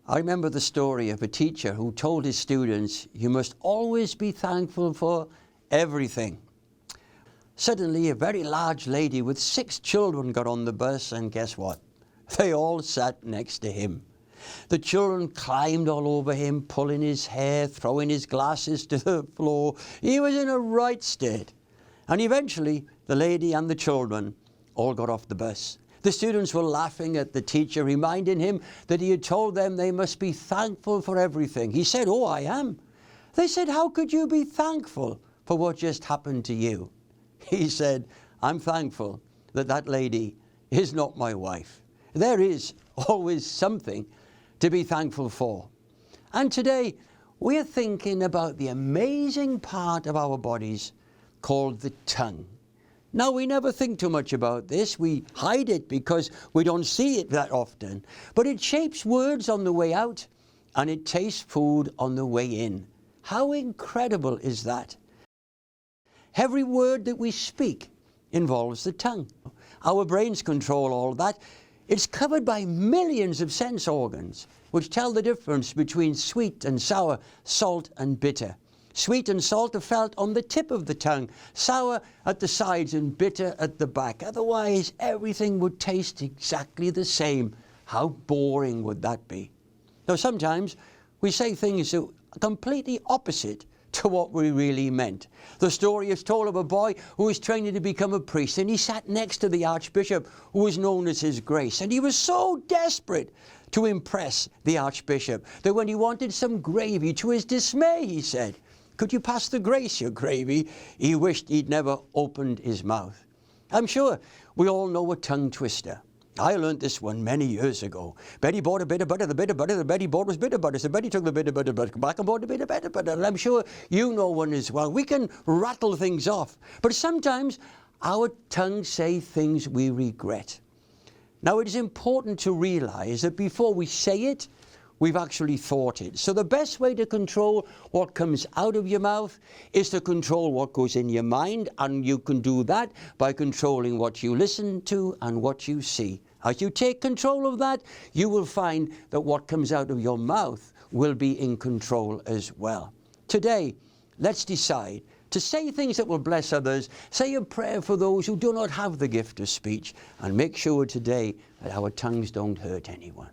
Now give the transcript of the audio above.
I remember the story of a teacher who told his students, you must always be thankful for everything. Suddenly, a very large lady with 6 children got on the bus, and guess what? They all sat next to him. The children climbed all over him, pulling his hair, throwing his glasses to the floor. He was in a right state. And eventually, the lady and the children all got off the bus. The students were laughing at the teacher, reminding him that he had told them they must be thankful for everything. He said, "Oh, I am." They said, "How could you be thankful for what just happened to you?" He said, "I'm thankful that that lady is not my wife." There is always something to be thankful for. And today, we're thinking about the amazing part of our bodies called the tongue. Now, we never think too much about this. We hide it because we don't see it that often. But it shapes words on the way out, and it tastes food on the way in. How incredible is that? Every word that we speak involves the tongue. Our brains control all that. It's covered by millions of sense organs, which tell the difference between sweet and sour, salt and bitter. Sweet and salt are felt on the tip of the tongue, sour at the sides and bitter at the back. Otherwise, everything would taste exactly the same. How boring would that be? Now, sometimes we say things that are completely opposite to what we really meant. The story is told of a boy who was training to become a priest, and he sat next to the archbishop, who was known as his grace. And he was so desperate to impress the archbishop that when he wanted some gravy, to his dismay, he said, "Could you pass the grace, your gravy?" He wished he'd never opened his mouth. I'm sure we all know a tongue twister. I learned this one many years ago. Betty bought a bit of butter, the bit of butter that Betty bought was bitter butter. So Betty took the bit of butter back and bought a bit of better butter. And I'm sure you know one as well. We can rattle things off. But sometimes our tongues say things we regret. Now, it is important to realize that before we say it, we've actually thought it. So the best way to control what comes out of your mouth is to control what goes in your mind, and you can do that by controlling what you listen to and what you see. As you take control of that, you will find that what comes out of your mouth will be in control as well. Today, let's decide to say things that will bless others, say a prayer for those who do not have the gift of speech, and make sure today that our tongues don't hurt anyone.